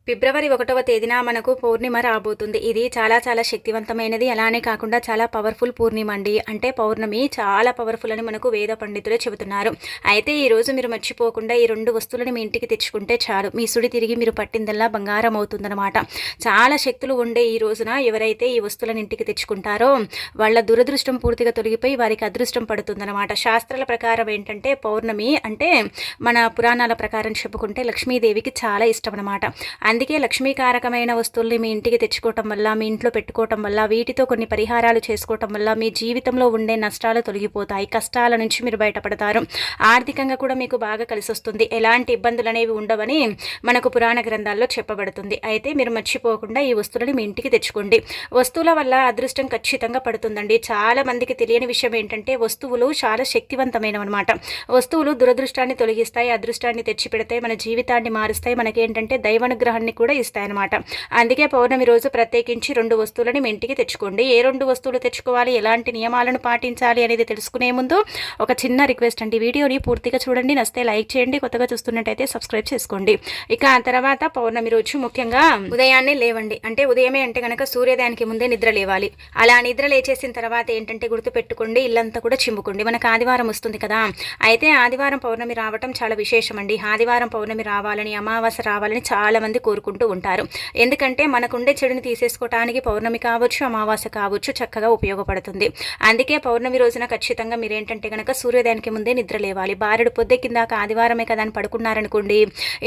ఫిబ్రవరి 1వ తేదీన మనకు పూర్ణిమ రాబోతుంది. ఇది చాలా చాలా శక్తివంతమైనది. అలానే కాకుండా చాలా పవర్‌ఫుల్ పూర్ణిమ అండి. అంటే పౌర్ణమి చాలా పవర్‌ఫుల్ అని మనకు వేద పండితులే చెబుతున్నారు. అయితే ఈరోజు మీరు మర్చిపోకుండా ఈ 2 వస్తువులను మీ ఇంటికి తెచ్చుకుంటే చాలు. మీ సుడి తిరిగి మీరు పట్టిందల్లా బంగారం అవుతుందన్నమాట. చాలా శక్తులు ఉండే ఈ రోజున ఎవరైతే ఈ వస్తువులను ఇంటికి తెచ్చుకుంటారో వాళ్ళ దురదృష్టం పూర్తిగా తొలగిపోయి వారికి అదృష్టం పడుతుందన్నమాట. శాస్త్రాల ప్రకారం ఏంటంటే పౌర్ణమి అంటే మన పురాణాల ప్రకారం చెప్పుకుంటే లక్ష్మీదేవికి చాలా ఇష్టం అన్నమాట. అందుకే లక్ష్మీకారకమైన వస్తువుల్ని మీ ఇంటికి తెచ్చుకోవటం వల్ల, మీ ఇంట్లో పెట్టుకోవటం వల్ల, వీటితో కొన్ని పరిహారాలు చేసుకోవటం వల్ల మీ జీవితంలో ఉండే నష్టాలు తొలగిపోతాయి. కష్టాల నుంచి మీరు బయటపడతారు. ఆర్థికంగా కూడా మీకు బాగా కలిసి వస్తుంది. ఎలాంటి ఇబ్బందులు అనేవి ఉండవని మనకు పురాణ గ్రంథాల్లో చెప్పబడుతుంది. అయితే మీరు మర్చిపోకుండా ఈ వస్తువులని మీ ఇంటికి తెచ్చుకోండి. వస్తువుల వల్ల అదృష్టం ఖచ్చితంగా పడుతుందండి. చాలా మందికి తెలియని విషయం ఏంటంటే వస్తువులు చాలా శక్తివంతమైనవి అనమాట. వస్తువులు దురదృష్టాన్ని తొలగిస్తాయి, అదృష్టాన్ని తెచ్చిపెడతాయి, మన జీవితాన్ని మారుస్తాయి, మనకేంటంటే దైవానుగ్రహాన్ని కూడా ఇస్తాయన్నమాట. అందుకే పౌర్ణమి రోజు ప్రత్యేకించి 2 వస్తువులని మీ ఇంటికి తెచ్చుకోండి. ఏ 2 వస్తువులు తెచ్చుకోవాలి, ఎలాంటి నియమాలను పాటించాలి అనేది తెలుసుకునే ముందు ఒక చిన్న రిక్వెస్ట్ అండి. వీడియోని పూర్తిగా చూడండి, నచ్చితే లైక్ చేయండి, కొత్తగా చూస్తున్నట్టయితే సబ్స్క్రైబ్ చేసుకోండి. ఇక ఆ తర్వాత పౌర్ణమి రోజు ముఖ్యంగా ఉదయాన్నే లేవండి. అంటే ఉదయమే అంటే కనుక సూర్యోదయానికి ముందే నిద్ర లేవాలి. అలా నిద్ర లేచేసిన తర్వాత ఏంటంటే గుర్తుపెట్టుకోండి, ఇల్లంతా కూడా చిమ్ముకోండి. మనకు ఆదివారం వస్తుంది కదా, అయితే ఆదివారం పౌర్ణమి రావటం చాలా విశేషం అండి. ఆదివారం పౌర్ణమి రావాలని, అమావాస్య రావాలని చాలా మంది కోరుకుంటూ ఉంటారు. ఎందుకంటే మనకుండే చెడుని తీసేసుకోవటానికి పౌర్ణమి కావచ్చు, అమావాస్య కావచ్చు చక్కగా ఉపయోగపడుతుంది. అందుకే పౌర్ణమి రోజున ఖచ్చితంగా మీరేంటంటే కనుక సూర్యోదయానికి ముందే నిద్ర లేవాలి. బారెడు పొద్దెక్కిందాక ఆదివారమే కదా అని పడుకున్నారనుకోండి,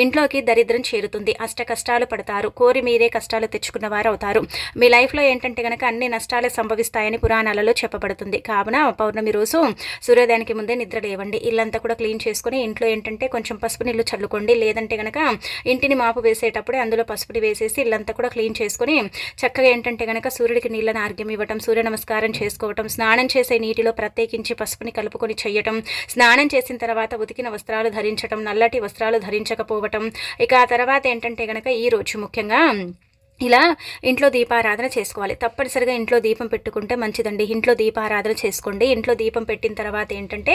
ఇంట్లోకి దరిద్రం చేరుతుంది, అష్ట కష్టాలు పడతారు, కోరి మీరే కష్టాలు తెచ్చుకున్న వారు అవుతారు. మీ లైఫ్లో ఏంటంటే కనుక అన్ని నష్టాలే సంభవిస్తాయని పురాణాలలో చెప్పబడుతుంది. కావున పౌర్ణమి రోజు సూర్యోదయానికి ముందే నిద్ర లేవండి. ఇల్లంతా కూడా క్లీన్ చేసుకుని ఇంట్లో ఏంటంటే కొంచెం పసుపు నీళ్ళు చల్లుకోండి. లేదంటే కనుక ఇంటిని మాపు వేసేటప్పుడే అందులో పసుపుని వేసేసి ఇల్లంతా కూడా క్లీన్ చేసుకుని చక్కగా ఏంటంటే కనుక సూర్యుడికి నీళ్ళని ఆర్ఘ్యం ఇవ్వటం, సూర్య నమస్కారం చేసుకోవటం, స్నానం చేసే నీటిలో ప్రత్యేకించి పసుపుని కలుపుకొని చేయటం, స్నానం చేసిన తర్వాత ఉతికిన వస్త్రాలు ధరించటం, నల్లటి వస్త్రాలు ధరించకపోవటం. ఇక ఆ తర్వాత ఏంటంటే కనుక ఈ రోజు ముఖ్యంగా ఇలా ఇంట్లో దీపారాధన చేసుకోవాలి. తప్పనిసరిగా ఇంట్లో దీపం పెట్టుకుంటే మంచిదండి. ఇంట్లో దీపారాధన చేసుకోండి. ఇంట్లో దీపం పెట్టిన తర్వాత ఏంటంటే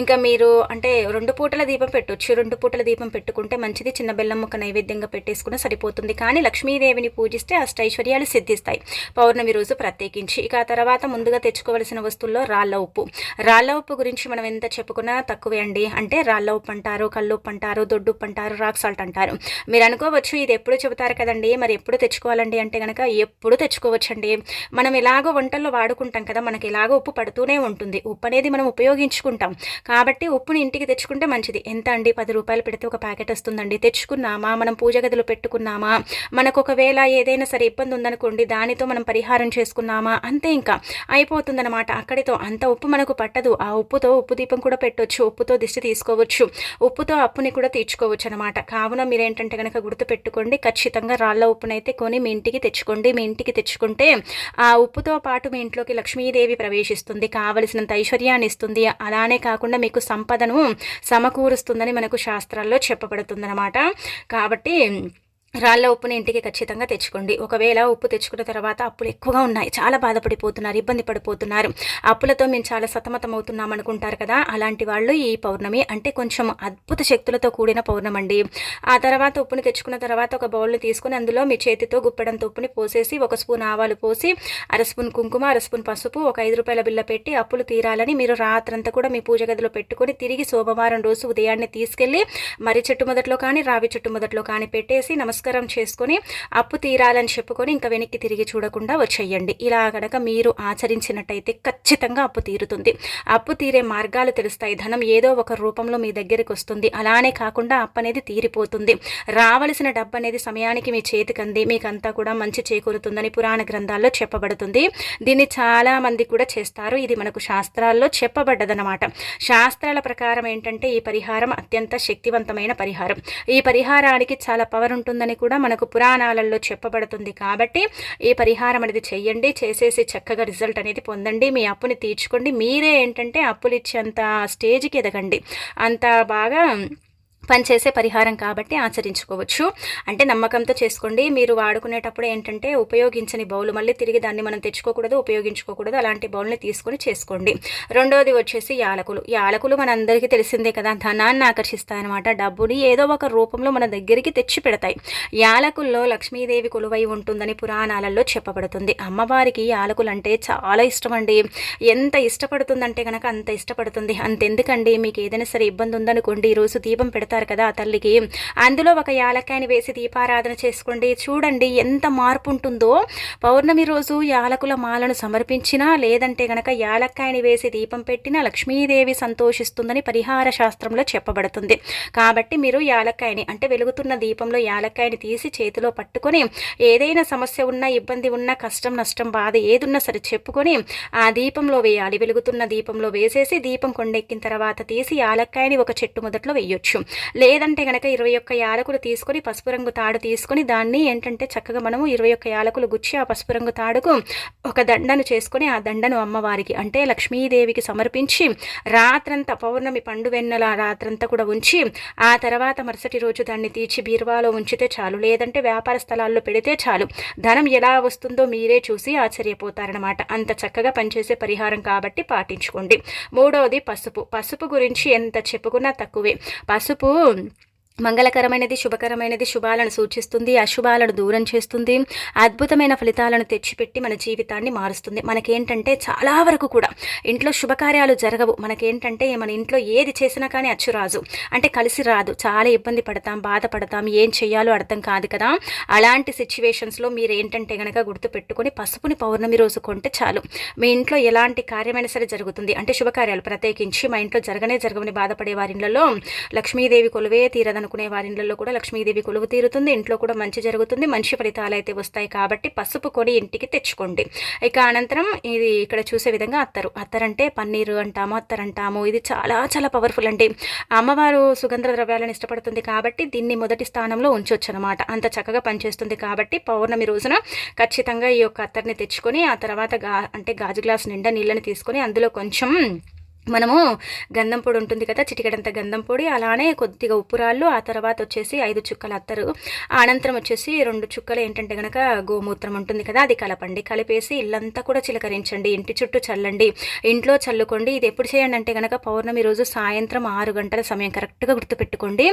ఇంకా మీరు అంటే 2 పూటల దీపం పెట్టొచ్చు. 2 పూటల దీపం పెట్టుకుంటే మంచిది. చిన్న బెల్లం ముక్క నైవేద్యంగా పెట్టేసుకుని సరిపోతుంది. కానీ లక్ష్మీదేవిని పూజిస్తే అష్టైశ్వర్యాలు సిద్ధిస్తాయి పౌర్ణమి రోజు ప్రత్యేకించి. ఇక ఆ తర్వాత ముందుగా తెచ్చుకోవలసిన వస్తువుల్లో రాళ్ళ ఉప్పు. రాళ్ళ ఉప్పు గురించి మనం ఎంత చెప్పుకున్నా తక్కువే అండి. అంటే రాళ్ళ ఉప్పు అంటారు, కల్లుప్పు అంటారు, దొడ్డుప్పు అంటారు, రాక్ సాల్ట్ అంటారు. మీరు అనుకోవచ్చు ఇది ఎప్పుడు చెబుతారు కదండి, మరి ఎప్పుడు తెచ్చుకోవాలండి అంటే కనుక ఎప్పుడు తెచ్చుకోవచ్చండి. మనం ఎలాగో వంటల్లో వాడుకుంటాం కదా, మనకి ఎలాగో ఉప్పు పడుతూనే ఉంటుంది. ఉప్పు అనేది మనం ఉపయోగించుకుంటాం కాబట్టి ఉప్పుని ఇంటికి తెచ్చుకుంటే మంచిది. ఎంత అండి, 10 రూపాయలు పెడితే ఒక ప్యాకెట్ వస్తుందండి. తెచ్చుకున్నామా, మనం పూజ గదిలో పెట్టుకున్నామా, మనకు ఒకవేళ ఏదైనా సరే ఇబ్బంది ఉందనుకోండి దానితో మనం పరిహారం చేసుకున్నామా, అంతే ఇంకా అయిపోతుందన్నమాట. అక్కడితో అంత ఉప్పు మనకు పట్టదు. ఆ ఉప్పుతో ఉప్పు దీపం కూడా పెట్టొచ్చు, ఉప్పుతో దిష్టి తీసుకోవచ్చు, ఉప్పుతో అప్పుని కూడా తీర్చుకోవచ్చు అనమాట. కావున మీరేంటంటే కనుక గుర్తుపెట్టుకోండి, ఖచ్చితంగా రాళ్ళ ఉప్పునైతే కొని మీ ఇంటికి తెచ్చుకోండి. మీ ఇంటికి తెచ్చుకుంటే ఆ ఉప్పుతో పాటు మీ ఇంట్లోకి లక్ష్మీదేవి ప్రవేశిస్తుంది, కావలసినంత ఐశ్వర్యాన్ని ఇస్తుంది. అలానే కాకుండా మీకు సంపదను సమకూరుస్తుందని మనకు శాస్త్రాల్లో చెప్పబడుతుందన్నమాట. కాబట్టి రాళ్ళ ఉప్పుని ఇంటికి ఖచ్చితంగా తెచ్చుకోండి. ఒకవేళ ఉప్పు తెచ్చుకున్న తర్వాత అప్పులు ఎక్కువగా ఉన్నాయి, చాలా బాధపడిపోతున్నారు, ఇబ్బంది పడిపోతున్నారు, అప్పులతో మేము చాలా సతమతం అవుతున్నాం అనుకుంటారు కదా, అలాంటి వాళ్ళు ఈ పౌర్ణమి అంటే కొంచెం అద్భుత శక్తులతో కూడిన పౌర్ణమండి. ఆ తర్వాత ఉప్పుని తెచ్చుకున్న తర్వాత ఒక బౌల్ని తీసుకుని అందులో మీ చేతితో గుప్పెడంత ఉప్పుని పోసేసి 1 స్పూన్ ఆవాలు పోసి, 1/2 స్పూన్ కుంకుమ, 1/2 స్పూన్ పసుపు, ఒక 5 రూపాయల బిల్ల పెట్టి అప్పులు తీరాలని మీరు రాత్రంతా కూడా మీ పూజ గదిలో పెట్టుకొని తిరిగి సోమవారం రోజు ఉదయాన్నే తీసుకెళ్ళి మర్రి చెట్టు మొదట్లో కానీ రావి చెట్టు మొదట్లో కానీ పెట్టేసి నమస్కారం చేసుకొని అప్పు తీరాలని చెప్పుకొని ఇంకా వెనక్కి తిరిగి చూడకుండా వచ్చేయండి. ఇలా కనుక మీరు ఆచరించినట్టయితే ఖచ్చితంగా అప్పు తీరుతుంది. అప్పు తీరే మార్గాలు తెలుస్తాయి. ధనం ఏదో ఒక రూపంలో మీ దగ్గరికి వస్తుంది. అలానే కాకుండా అప్పు అనేది తీరిపోతుంది. రావలసిన డబ్బు అనేది సమయానికి మీ చేతికి అంది మీకంతా కూడా మంచి చేకూరుతుందని పురాణ గ్రంథాల్లో చెప్పబడుతుంది. దీన్ని చాలా మంది కూడా చేస్తారు. ఇది మనకు శాస్త్రాల్లో చెప్పబడ్డదన్నమాట. శాస్త్రాల ప్రకారం ఏంటంటే ఈ పరిహారం అత్యంత శక్తివంతమైన పరిహారం. ఈ పరిహారానికి చాలా పవర్ ఉంటుందని కూడా మనకు పురాణాలలో చెప్పబడుతుంది. కాబట్టి ఈ పరిహారం అనేది చెయ్యండి. చేసేసి చక్కగా రిజల్ట్ అనేది పొందండి. మీ అప్పుని తీర్చుకోండి. మీరే ఏంటంటే అప్పులు ఇచ్చేంత స్టేజ్కి ఎదగండి. అంత బాగా పనిచేసే పరిహారం కాబట్టి ఆచరించుకోవచ్చు. అంటే నమ్మకంతో చేసుకోండి. మీరు వాడుకునేటప్పుడు ఏంటంటే ఉపయోగించని బౌల్ మళ్ళీ తిరిగి దాన్ని మనం తెచ్చుకోకూడదు, ఉపయోగించుకోకూడదు. అలాంటి బౌల్ని తీసుకొని చేసుకోండి. రెండోది వచ్చేసి యాలకులు. యాలకులు మనందరికీ తెలిసిందే కదా, ధనాన్ని ఆకర్షిస్తాయన్నమాట. డబ్బుని ఏదో ఒక రూపంలో మన దగ్గరికి తెచ్చి పెడతాయి. యాలకుల్లో లక్ష్మీదేవి కొలువై ఉంటుందని పురాణాలలో చెప్పబడుతుంది. అమ్మవారికి యాలకులు అంటే చాలా ఇష్టం అండి. ఎంత ఇష్టపడుతుందంటే కనుక అంత ఇష్టపడుతుంది. అంతెందుకండి, మీకు ఏదైనా సరే ఇబ్బంది ఉందనుకోండి, ఈరోజు దీపం పెడతారు కదా ఆ తల్లికి, అందులో ఒక యాలక్కాయని వేసి దీపారాధన చేసుకోండి. చూడండి ఎంత మార్పు ఉంటుందో. పౌర్ణమి రోజు యాలకుల మాలను సమర్పించినా, లేదంటే గనక యాలక్కాయని వేసి దీపం పెట్టినా లక్ష్మీదేవి సంతోషిస్తుందని పరిహార శాస్త్రంలో చెప్పబడుతుంది. కాబట్టి మీరు యాలక్కాయని అంటే వెలుగుతున్న దీపంలో యాలక్కాయని తీసి చేతిలో పట్టుకొని, ఏదైనా సమస్య ఉన్నా, ఇబ్బంది ఉన్నా, కష్టం నష్టం బాధ ఏదున్నా సరే చెప్పుకొని ఆ దీపంలో వేయాలి. వెలుగుతున్న దీపంలో వేసేసి దీపం కొండెక్కిన తర్వాత తీసి యాలక్కాయని ఒక చెట్టు మొదట్లో వేయొచ్చు. లేదంటే కనుక 21 యాలకులు తీసుకొని పసుపు రంగు తాడు తీసుకొని దాన్ని ఏంటంటే చక్కగా మనము 21 యాలకులు గుచ్చి ఆ పసుపు రంగు తాడుకు ఒక దండను చేసుకొని ఆ దండను అమ్మవారికి అంటే లక్ష్మీదేవికి సమర్పించి రాత్రంతా పౌర్ణమి పండు వెన్నెల రాత్రంతా కూడా ఉంచి ఆ తర్వాత మరుసటి రోజు దాన్ని తీర్చి బీరువాలో ఉంచితే చాలు. లేదంటే వ్యాపార స్థలాల్లో పెడితే చాలు. ధనం ఎలా వస్తుందో మీరే చూసి ఆశ్చర్యపోతారనమాట. అంత చక్కగా పనిచేసే పరిహారం కాబట్టి పాటించుకోండి. మూడవది పసుపు. పసుపు గురించి ఎంత చెప్పుకున్నా తక్కువే. పసుపు మంగళకరమైనది, శుభకరమైనది, శుభాలను సూచిస్తుంది, అశుభాలను దూరం చేస్తుంది, అద్భుతమైన ఫలితాలను తెచ్చిపెట్టి మన జీవితాన్ని మారుస్తుంది. మనకేంటంటే చాలా వరకు కూడా ఇంట్లో శుభకార్యాలు జరగవు. మనకేంటంటే మన ఇంట్లో ఏది చేసినా కానీ అచ్చురాజు అంటే కలిసి రాదు. చాలా ఇబ్బంది పడతాం, బాధపడతాం, ఏం చేయాలో అర్థం కాదు కదా. అలాంటి సిచ్యువేషన్స్లో మీరు ఏంటంటే కనుక గుర్తుపెట్టుకొని పసుపుని పౌర్ణమి రోజు కొంటే చాలు. మీ ఇంట్లో ఎలాంటి కార్యమైనా సరే జరుగుతుంది. అంటే శుభకార్యాలు ప్రత్యేకించి మా ఇంట్లో జరగని బాధపడే వారిలో లక్ష్మీదేవి కొలువే తీరద అనుకునే వారిలో కూడా లక్ష్మీదేవి కొలువు తీరుతుంది. ఇంట్లో కూడా మంచి జరుగుతుంది, మంచి ఫలితాలు అయితే వస్తాయి. కాబట్టి పసుపు కొని ఇంటికి తెచ్చుకోండి. ఇక అనంతరం ఇది ఇక్కడ చూసే విధంగా అత్తరంటే పన్నీరు అంటాము, అత్తరంటాము. ఇది చాలా చాలా పవర్ఫుల్ అండి. అమ్మవారు సుగంధ ద్రవ్యాలను ఇష్టపడుతుంది కాబట్టి దీన్ని మొదటి స్థానంలో ఉంచొచ్చు అనమాట. అంత చక్కగా పనిచేస్తుంది. కాబట్టి పౌర్ణమి రోజున ఖచ్చితంగా ఈ యొక్క అత్తర్ని తెచ్చుకొని ఆ తర్వాత గాజు గ్లాస్ నిండా నీళ్ళని తీసుకొని అందులో కొంచెం మనము గంధం పొడి ఉంటుంది కదా, చిటికెడంత గంధం పొడి, అలానే కొద్దిగా ఉప్పురాళ్ళు, ఆ తర్వాత వచ్చేసి 5 చుక్కలు అత్తరు, అనంతరం వచ్చేసి 2 చుక్కలు ఏంటంటే కనుక గోమూత్రం ఉంటుంది కదా, అది కలపండి. కలిపేసి ఇల్లంతా కూడా చిలకరించండి, ఇంటి చుట్టూ చల్లండి, ఇంట్లో చల్లుకోండి. ఇది ఎప్పుడు చేయండి అంటే కనుక పౌర్ణమి రోజు సాయంత్రం 6 గంటల సమయం కరెక్ట్గా గుర్తుపెట్టుకోండి.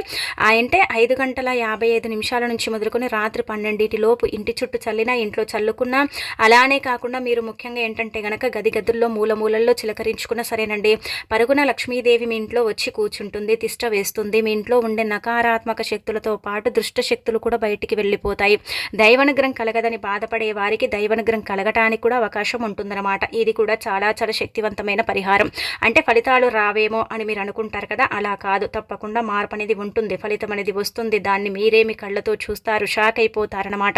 అంటే 5 గంటల 55 నిమిషాల నుంచి మొదలుకొని రాత్రి 12 లోపు ఇంటి చుట్టూ చల్లినా, ఇంట్లో చల్లుకున్నా, అలానే కాకుండా మీరు ముఖ్యంగా ఏంటంటే కనుక గదుల్లో మూలల్లో చిలకరించుకున్నా సరేనండి. పరుగున లక్ష్మీదేవి మీ ఇంట్లో వచ్చి కూర్చుంటుంది, తిష్ట వేస్తుంది. మీ ఇంట్లో ఉండే నకారాత్మక శక్తులతో పాటు దుష్ట శక్తులు కూడా బయటికి వెళ్ళిపోతాయి. దైవానుగ్రహం కలగదని బాధపడే వారికి దైవానుగ్రహం కలగటానికి కూడా అవకాశం ఉంటుందన్నమాట. ఇది కూడా చాలా చాలా శక్తివంతమైన పరిహారం. అంటే ఫలితాలు రావేమో అని మీరు అనుకుంటారు కదా, అలా కాదు. తప్పకుండా మార్పు అనేది ఉంటుంది, ఫలితం అనేది వస్తుంది. దాన్ని మీరే మీ కళ్ళతో చూస్తారు, షాక్ అయిపోతారనమాట.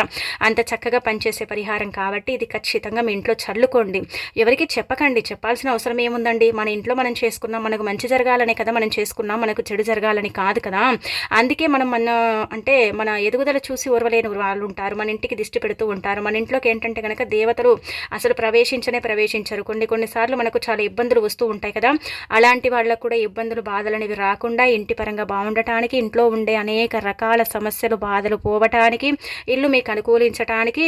అంత చక్కగా పనిచేసే పరిహారం కాబట్టి ఇది ఖచ్చితంగా మీ ఇంట్లో చల్లుకోండి. ఎవరికి చెప్పకండి, చెప్పాల్సిన అవసరం ఏముందండి. మన ఇంట్లో మనం చేసుకున్నాం, మనకు మంచి జరగాలనే కదా మనం చేసుకున్నాం, మనకు చెడు జరగాలని కాదు కదా. అందుకే మనం మన ఎదుగుదల చూసి ఓర్వలేని వాళ్ళు ఉంటారు, మన ఇంటికి దిష్టి పెడుతూ ఉంటారు. మన ఇంట్లోకి ఏంటంటే కనుక దేవతలు అసలు ప్రవేశించరు. కొన్నిసార్లు మనకు చాలా ఇబ్బందులు వస్తూ ఉంటాయి కదా. అలాంటి వాళ్ళకు కూడా ఇబ్బందులు బాధలు అనేవి రాకుండా ఇంటి పరంగా బాగుండటానికి, ఇంట్లో ఉండే అనేక రకాల సమస్యలు బాధలు పోవటానికి, ఇల్లు మీకు అనుకూలించటానికి,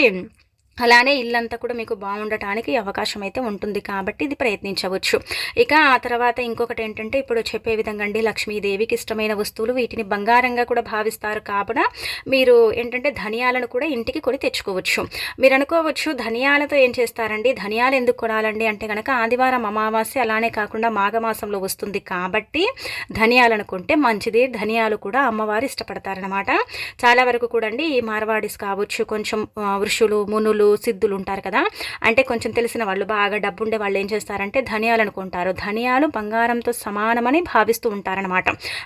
అలానే ఇల్లంతా కూడా మీకు బాగుండటానికి అవకాశం అయితే ఉంటుంది. కాబట్టి ఇది ప్రయత్నించవచ్చు. ఇక ఆ తర్వాత ఇంకొకటి ఏంటంటే ఇప్పుడు చెప్పే విధంగా అండి, లక్ష్మీదేవికి ఇష్టమైన వస్తువులు వీటిని బంగారంగా కూడా భావిస్తారు. కాబట్టి మీరు ఏంటంటే ధనియాలను కూడా ఇంటికి కొని తెచ్చుకోవచ్చు. మీరు అనుకోవచ్చు ధనియాలతో ఏం చేస్తారండి, ధనియాలు ఎందుకు కొనాలండి అంటే కనుక ఆదివారం అమావాస్య, అలానే కాకుండా మాఘమాసంలో వస్తుంది కాబట్టి ధనియాలను కొంటే మంచిది. ధనియాలు కూడా అమ్మవారు ఇష్టపడతారనమాట. చాలా వరకు కూడా అండి ఈ మార్వాడీస్ కావచ్చు, కొంచెం ఋషులు, మునులు, సిద్ధులు ఉంటారు కదా, అంటే కొంచెం తెలిసిన వాళ్ళు, బాగా డబ్బు ఉండే వాళ్ళు ఏం చేస్తారంటే ధనియాలను కొంటారు. ధనియాలు బంగారంతో సమానమని భావిస్తూ ఉంటారనమాట.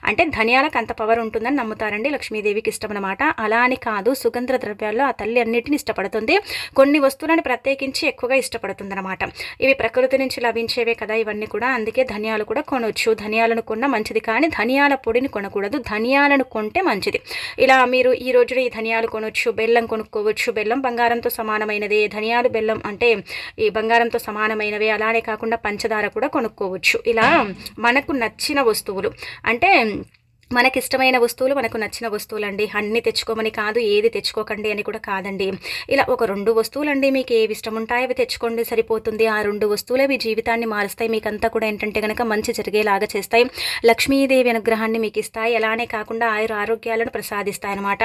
అంటే ధనియాలకు అంత పవర్ ఉంటుందని నమ్ముతారండి. లక్ష్మీదేవికి ఇష్టం అనమాట. అలా అని కాదు, సుగంధ ద్రవ్యాల్లో ఆ తల్లి అన్నిటిని ఇష్టపడుతుంది. కొన్ని వస్తువులను ప్రత్యేకించి ఎక్కువగా ఇష్టపడుతుంది అనమాట. ఇవి ప్రకృతి నుంచి లభించేవే కదా ఇవన్నీ కూడా. అందుకే ధనియాలు కూడా కొనవచ్చు. ధనియాలను కొన్న మంచిది, కానీ ధనియాల పొడిని కొనకూడదు. ధనియాలను కొంటే మంచిది. ఇలా మీరు ఈ రోజున ఈ ధనియాలు కొనవచ్చు, బెల్లం కొనుక్కోవచ్చు. బెల్లం బంగారంతో సమానమైనదే, ధనియాలు బెల్లం అంటే ఈ బంగారంతో సమానమైనవి. అలానే కాకుండా పంచదార కూడా కొనుక్కోవచ్చు. ఇలా మనకు నచ్చిన వస్తువులు అంటే మనకిష్టమైన వస్తువులు, మనకు నచ్చిన వస్తువులండి. అన్నీ తెచ్చుకోమని కాదు, ఏది తెచ్చుకోకండి అని కూడా కాదండి. ఇలా ఒక 2 వస్తువులండి మీకు ఏవి ఇష్టముంటాయో అవి తెచ్చుకోండి సరిపోతుంది. ఆ 2 వస్తువులే మీ జీవితాన్ని మారుస్తాయి. మీకంతా కూడా ఏంటంటే గనక మంచి జరిగేలాగా చేస్తాయి. లక్ష్మీదేవి అనుగ్రహాన్ని మీకిస్తాయి. అలానే కాకుండా ఆరోగ్యాలను ప్రసాదిస్తాయనమాట.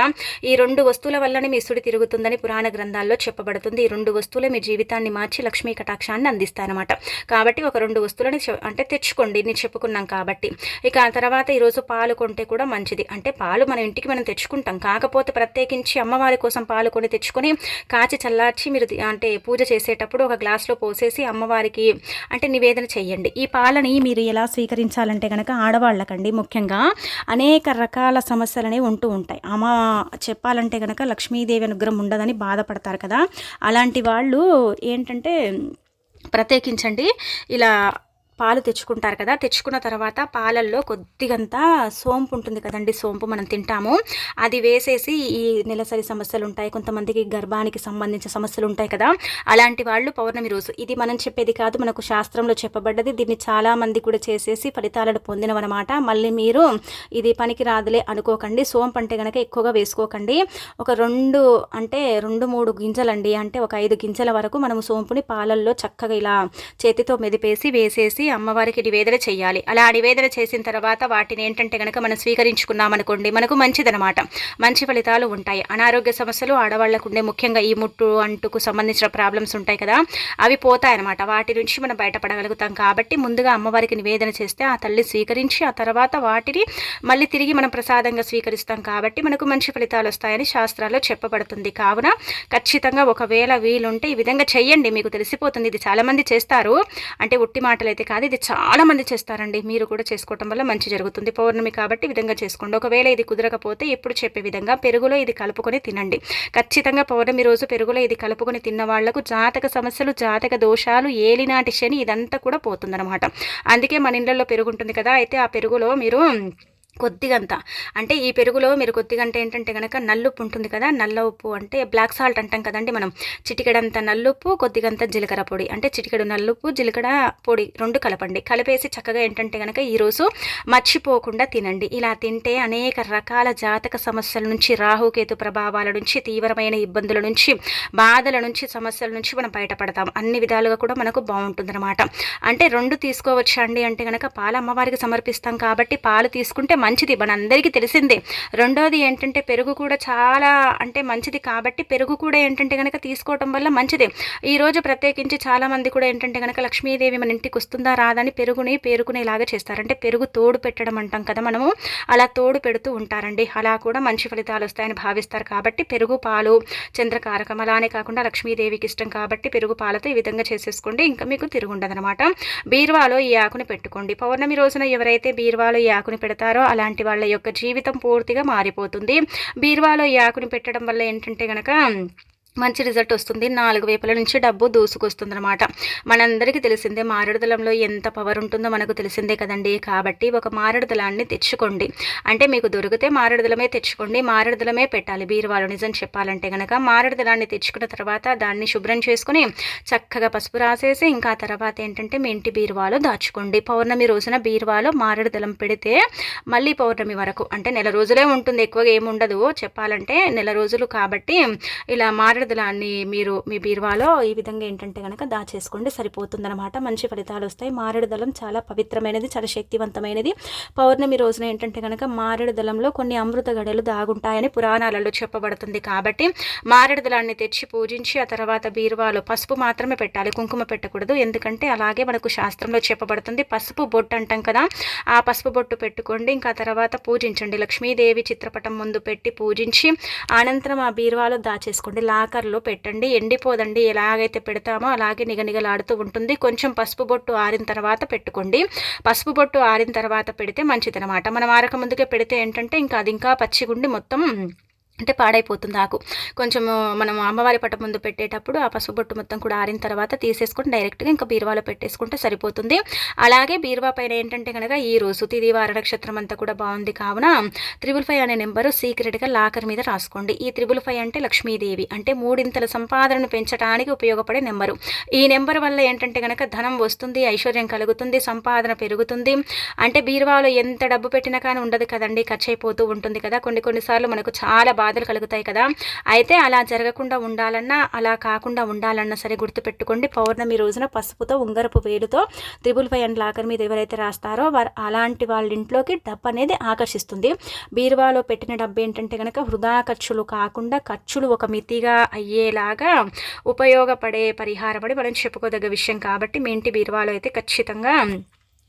ఈ 2 వస్తువుల వల్లనే మీ సుడి తిరుగుతుందని పురాణ గ్రంథాల్లో చెప్పబడుతుంది. ఈ 2 వస్తువులే మీ జీవితాన్ని మార్చి లక్ష్మీ కటాక్షాన్ని అందిస్తాయనమాట. కాబట్టి ఒక 2 వస్తువులని అంటే తెచ్చుకోండి. నేను చెప్పుకున్నాం కాబట్టి. ఇక ఆ తర్వాత ఈరోజు పాలు కొంటే కూడా మంచిది. అంటే పాలు మన ఇంటికి మనం తెచ్చుకుంటాం. కాకపోతే ప్రత్యేకించి అమ్మవారి కోసం పాలు కొని తెచ్చుకొని కాచి చల్లార్చి మీరు అంటే పూజ చేసేటప్పుడు ఒక గ్లాస్లో పోసేసి అమ్మవారికి అంటే నివేదన చేయండి. ఈ పాలని మీరు ఎలా స్వీకరించాలంటే కనుక ఆడవాళ్ళకండి ముఖ్యంగా అనేక రకాల సమస్యలనే ఉంటూ ఉంటాయి. చెప్పాలంటే కనుక లక్ష్మీదేవి అనుగ్రహం ఉండదని బాధపడతారు కదా, అలాంటి వాళ్ళు ఏంటంటే ప్రత్యేకించండి ఇలా పాలు తెచ్చుకుంటారు కదా, తెచ్చుకున్న తర్వాత పాలల్లో కొద్దిగంత సోంపు ఉంటుంది కదండి, సోంపు మనం తింటాము, అది వేసేసి ఈ నెలసరి సమస్యలు ఉంటాయి, కొంతమందికి గర్భానికి సంబంధించిన సమస్యలు ఉంటాయి కదా, అలాంటి వాళ్ళు పౌర్ణమి రోజు, ఇది మనం చెప్పేది కాదు, మనకు శాస్త్రంలో చెప్పబడ్డది, దీన్ని చాలామంది కూడా చేసేసి ఫలితాలను పొందినవన్నమాట. మళ్ళీ మీరు ఇది పనికి రాదులే అనుకోకండి. సోంపు అంటే కనుక ఎక్కువగా వేసుకోకండి. ఒక 2-3 గింజలండి, అంటే ఒక 5 గింజల వరకు మనము సోంపుని పాలల్లో చక్కగా ఇలా చేతితో మెదిపేసి వేసేసి అమ్మవారికి నివేదన చేయాలి. అలా నివేదన చేసిన తర్వాత వాటిని ఏంటంటే కనుక మనం స్వీకరించుకున్నాం అనుకోండి, మనకు మంచిదనమాట, మంచి ఫలితాలు ఉంటాయి. అనారోగ్య సమస్యలు ఆడవాళ్లకు ఉండే ముఖ్యంగా ఈ ముట్టు అంటుకు సంబంధించిన ప్రాబ్లమ్స్ ఉంటాయి కదా, అవి పోతాయన్నమాట. వాటి నుంచి మనం బయటపడగలుగుతాం. కాబట్టి ముందుగా అమ్మవారికి నివేదన చేస్తే ఆ తల్లి స్వీకరించి ఆ తర్వాత వాటిని మళ్ళీ తిరిగి మనం ప్రసాదంగా స్వీకరిస్తాం. కాబట్టి మనకు మంచి ఫలితాలు వస్తాయని శాస్త్రాల్లో చెప్పబడుతుంది. కావున ఖచ్చితంగా ఒకవేళ వీలుంటే ఈ విధంగా చెయ్యండి, మీకు తెలిసిపోతుంది. ఇది చాలామంది చేస్తారు, అంటే ఉట్టి మాటలు అయితే కాదు, ఇది చాలా మంది చేస్తారండి. మీరు కూడా చేసుకోవటం వల్ల మంచి జరుగుతుంది. పౌర్ణమి కాబట్టి ఈ విధంగా చేసుకోండి. ఒకవేళ ఇది కుదరకపోతే ఎప్పుడు చెప్పే విధంగా పెరుగులో ఇది కలుపుకొని తినండి. ఖచ్చితంగా పౌర్ణమి రోజు పెరుగులో ఇది కలుపుకొని తిన్న వాళ్లకు జాతక సమస్యలు, జాతక దోషాలు, ఏలినాటి శని ఇదంతా కూడా పోతుందన్నమాట. అందుకే మన ఇళ్లలో పెరుగు ఉంటుంది కదా, అయితే ఆ పెరుగులో మీరు కొద్దిగంత అంటే ఈ పెరుగులో మీరు కొద్దిగంట ఏంటంటే కనుక నల్లుప్పు ఉంటుంది కదా, నల్ల ఉప్పు అంటే బ్లాక్ సాల్ట్ అంటాం కదండి మనం, చిటికెడంత నల్లుప్పు, కొద్దిగంత జీలకర్ర పొడి, అంటే చిటికెడు నల్లుప్పు జీలకర్ర పొడి 2 కలపండి. కలిపేసి చక్కగా ఏంటంటే కనుక ఈరోజు మర్చిపోకుండా తినండి. ఇలా తింటే అనేక రకాల జాతక సమస్యల నుంచి, రాహుకేతు ప్రభావాల నుంచి, తీవ్రమైన ఇబ్బందుల నుంచి, బాధల నుంచి, సమస్యల నుంచి మనం బయటపడతాం. అన్ని విధాలుగా కూడా మనకు బాగుంటుందన్నమాట. అంటే 2 తీసుకోవచ్చు అండి, అంటే కనుక పాలు అమ్మవారికి సమర్పిస్తాం కాబట్టి పాలు తీసుకుంటే మంచిది, మనందరికీ తెలిసిందే. రెండోది ఏంటంటే పెరుగు కూడా చాలా అంటే మంచిది కాబట్టి పెరుగు కూడా ఏంటంటే కనుక తీసుకోవటం వల్ల మంచిది. ఈరోజు ప్రత్యేకించి చాలామంది కూడా ఏంటంటే కనుక లక్ష్మీదేవి మన ఇంటికి వస్తుందా రాదని పెరుగుని పేరుకునేలాగా చేస్తారు. అంటే పెరుగు తోడు పెట్టడం అంటాం కదా మనము, అలా తోడు పెడుతూ ఉంటారండి. అలా కూడా మంచి ఫలితాలు వస్తాయని భావిస్తారు. కాబట్టి పెరుగు పాలు చంద్రకారకం, అలానే కాకుండా లక్ష్మీదేవికి ఇష్టం కాబట్టి పెరుగు పాలతో ఈ విధంగా చేసేసుకోండి, ఇంకా మీకు తిరుగుండదనమాట. బీరువాలో ఈ ఆకుని పెట్టుకోండి. పౌర్ణమి రోజున ఎవరైతే బీరువాలో ఈ ఆకుని పెడతారో అలాంటి వాళ్ళ యొక్క జీవితం పూర్తిగా మారిపోతుంది. బీరువాలో ఈ ఆకుని పెట్టడం వల్ల ఏంటంటే గనక మంచి రిజల్ట్ వస్తుంది. 4 వైపుల నుంచి డబ్బు దూసుకొస్తుంది అనమాట. మనందరికీ తెలిసిందే మారేడుదలంలో ఎంత పవర్ ఉంటుందో మనకు తెలిసిందే కదండి. కాబట్టి ఒక మారేడుదలాన్ని తెచ్చుకోండి, అంటే మీకు దొరికితే మారేడుదలమే తెచ్చుకోండి, మారేడుదలమే పెట్టాలి బీరువాలో. నిజం చెప్పాలంటే కనుక మారేడుదలాన్ని తెచ్చుకున్న తర్వాత దాన్ని శుభ్రం చేసుకుని చక్కగా పసుపు రాసేసి ఇంకా తర్వాత ఏంటంటే మీ ఇంటి బీరువాలో దాచుకోండి. పౌర్ణమి రోజున బీరువాలో మారేడుదలం పెడితే మళ్ళీ పౌర్ణమి వరకు అంటే నెల రోజులే ఉంటుంది, ఎక్కువగా ఏముండదు చెప్పాలంటే, నెల రోజులు. కాబట్టి ఇలా మారేడుదలాన్ని మీరు మీ బీరువాలో ఈ విధంగా ఏంటంటే కనుక దాచేసుకోండి, సరిపోతుందన్నమాట. మంచి ఫలితాలు వస్తాయి. మారేడుదలం చాలా పవిత్రమైనది, చాలా శక్తివంతమైనది. పౌర్ణమి రోజున ఏంటంటే కనుక మారేడుదలంలో కొన్ని అమృత గడలు దాగుంటాయని పురాణాలలో చెప్పబడుతుంది. కాబట్టి మారేడుదలాన్ని తెచ్చి పూజించి ఆ తర్వాత బీరువాలో పసుపు మాత్రమే పెట్టాలి, కుంకుమ పెట్టకూడదు. ఎందుకంటే అలాగే మనకు శాస్త్రంలో చెప్పబడుతుంది. పసుపు బొట్టు అంటాం కదా, ఆ పసుపు బొట్టు పెట్టుకోండి. ఇంకా తర్వాత పూజించండి, లక్ష్మీదేవి చిత్రపటం ముందు పెట్టి పూజించి అనంతరం ఆ బీరువాలో దాచేసుకోండి. లాకర్లో పెట్టండి, ఎండిపోదండి. ఎలాగైతే పెడతామో అలాగే నిగనిగలాడుతూ ఉంటుంది. కొంచెం పసుపు బొట్టు ఆరిన తర్వాత పెట్టుకోండి. పసుపు బొట్టు ఆరిన తర్వాత పెడితే మంచిదనమాట. మనం ఆరక ముందుకే పెడితే ఏంటంటే ఇంకా అది ఇంకా పచ్చిగుండి మొత్తం అంటే పాడైపోతుంది ఆకు. కొంచెము మనం అమ్మవారి పటం ముందు పెట్టేటప్పుడు ఆ పసుపు బొట్టు మొత్తం కూడా ఆరిన తర్వాత తీసేసుకొని డైరెక్ట్‌గా ఇంకా బీరువాలో పెట్టేసుకుంటే సరిపోతుంది. అలాగే బీరువా పైన ఏంటంటే గనక ఈరోజు తిథి వార నక్షత్రం అంతా కూడా బాగుంది కావున 555 అనే నెంబరు సీక్రెట్‌గా లాకర్ మీద రాసుకోండి. ఈ 555 అంటే లక్ష్మీదేవి అంటే మూడింతల సంపాదనను పెంచడానికి ఉపయోగపడే నెంబరు. ఈ నెంబర్ వల్ల ఏంటంటే గనక ధనం వస్తుంది, ఐశ్వర్యం కలుగుతుంది, సంపాదన పెరుగుతుంది. అంటే బీరువాలో ఎంత డబ్బు పెట్టినా కానీ ఉండదు కదండీ, ఖర్చయిపోతూ ఉంటుంది కదా! కొన్ని సార్లు మనకు చాలా బాధలు కలుగుతాయి కదా. అయితే అలా జరగకుండా ఉండాలన్నా, అలా కాకుండా ఉండాలన్నా సరే గుర్తుపెట్టుకోండి, పౌర్ణమి రోజున పసుపుతో ఉంగరపు వేలుతో 555 అని లాకర్ మీద ఎవరైతే రాస్తారో వారు అలాంటి వాళ్ళ ఇంట్లోకి డబ్బు అనేది ఆకర్షిస్తుంది. బీరువాలో పెట్టిన డబ్బు ఏంటంటే కనుక వృధా ఖర్చులు కాకుండా ఖర్చులు ఒక మితిగా అయ్యేలాగా ఉపయోగపడే పరిహారం అని మనం చెప్పుకోదగ్గ విషయం కాబట్టి మీ ఇంటి బీరువాలో అయితే ఖచ్చితంగా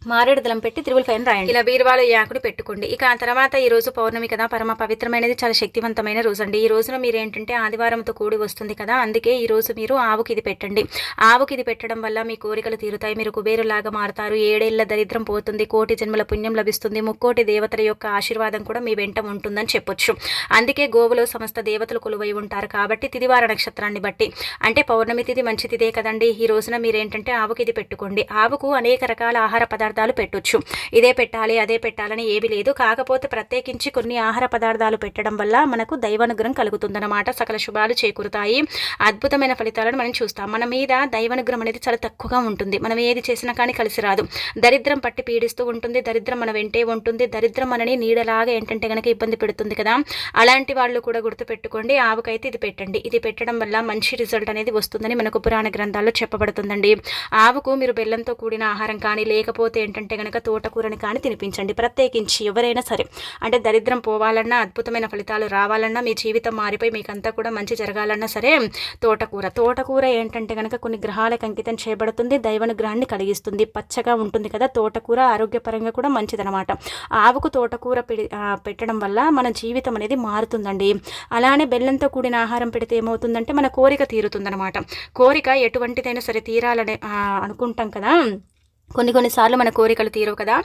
మారేడు దళం పెట్టి 555 రాయండి. ఇలా బీరువాలో ఈ ఆకుని పెట్టుకోండి. ఇక ఆ తర్వాత ఈ రోజు పౌర్ణమి కదా, పరమ పవిత్రమైనది, చాలా శక్తివంతమైన రోజు అండి. ఈ రోజున మీరు ఏంటంటే ఆదివారంతో కూడి వస్తుంది కదా, అందుకే ఈ రోజు మీరు ఆవుకి ఇది పెట్టండి. ఆవుకి ఇది పెట్టడం వల్ల మీ కోరికలు తీరుతాయి, మీరు కుబేరులాగా మారుతారు, 7 ఏళ్ల దరిద్రం పోతుంది, కోటి జన్మల పుణ్యం లభిస్తుంది, ముక్కోటి దేవతల యొక్క ఆశీర్వాదం కూడా మీ వెంట ఉంటుందని చెప్పొచ్చు. అందుకే గోవులో సమస్త దేవతలు కొలువై ఉంటారు కాబట్టి తిదివార నక్షత్రాన్ని బట్టి అంటే పౌర్ణమి తిథి మంచి తిథే కదండి. ఈ రోజున మీరేంటంటే ఆవుకి ఇది పెట్టుకోండి. ఆవుకు అనేక రకాల ఆహార పదార్థాలు పెట్టొచ్చు. ఇదే పెట్టాలి అదే పెట్టాలని ఏమీ లేదు. కాకపోతే ప్రత్యేకించి కొన్ని ఆహార పదార్థాలు పెట్టడం వల్ల మనకు దైవానుగ్రహం కలుగుతుందన్నమాట. సకల శుభాలు చేకూరుతాయి, అద్భుతమైన ఫలితాలను మనం చూస్తాం. మన మీద దైవానుగ్రహం అనేది చాలా తక్కువగా ఉంటుంది. మనం ఏది చేసినా కానీ కలిసి రాదు. దరిద్రం పట్టి పీడిస్తూ ఉంటుంది, దరిద్రం మన వెంటే ఉంటుంది, దరిద్రం మనని నీడలాగా ఏంటంటే కనుక ఇబ్బంది పెడుతుంది కదా. అలాంటి వాళ్ళు కూడా గుర్తుపెట్టుకోండి, ఆవుకైతే ఇది పెట్టండి. ఇది పెట్టడం వల్ల మంచి రిజల్ట్ అనేది వస్తుందని మనకు పురాణ గ్రంథాల్లో చెప్పబడుతుందండి. ఆవుకు మీరు బెల్లంతో కూడిన ఆహారం కానీ లేకపోతే ఏంటంటే కనుక తోటకూరని కానీ తినిపించండి. ప్రత్యేకించి ఎవరైనా సరే అంటే దరిద్రం పోవాలన్నా, అద్భుతమైన ఫలితాలు రావాలన్నా, మీ జీవితం మారిపోయి మీకంతా కూడా మంచి జరగాలన్నా సరే తోటకూర ఏంటంటే కనుక కొన్ని గ్రహాలకు అంకితం చేయబడుతుంది, దైవానుగ్రహాన్ని కలిగిస్తుంది, పచ్చగా ఉంటుంది కదా. తోటకూర ఆరోగ్యపరంగా కూడా మంచిదనమాట. ఆవుకు తోటకూర పెట్టడం వల్ల మన జీవితం అనేది మారుతుందండి. అలానే బెల్లంతో కూడిన ఆహారం పెడితే ఏమవుతుందంటే మన కోరిక తీరుతుందనమాట. కోరిక ఎటువంటిదైనా సరే తీరాలని అనుకుంటాం కదా, కొన్నిసార్లు మన కోరికలు తీరవు కదా.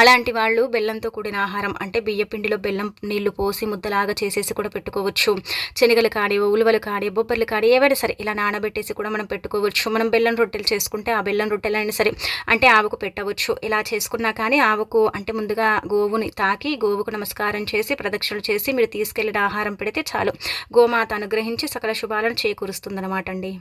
అలాంటి వాళ్ళు బెల్లంతో కూడిన ఆహారం అంటే బియ్యపిండిలో బెల్లం నీళ్లు పోసి ముద్దలాగా చేసేసి కూడా పెట్టుకోవచ్చు. శనగలు కానీ, ఉలువలు కానీ, బొబ్బర్లు కానీ ఏవైనా సరే ఇలా నానబెట్టేసి కూడా మనం పెట్టుకోవచ్చు. మనం బెల్లం రొట్టెలు చేసుకుంటే ఆ బెల్లం రొట్టెలైనా సరే అంటే ఆవుకు పెట్టవచ్చు. ఇలా చేసుకున్నా కానీ ఆవుకు అంటే ముందుగా గోవుని తాకి గోవుకు నమస్కారం చేసి ప్రదక్షిణలు చేసి మీరు తీసుకెళ్లిన ఆహారం పెడితే చాలు, గోమాత అనుగ్రహించి సకల శుభాలను చేకూరుస్తుందన్నమాట అండి.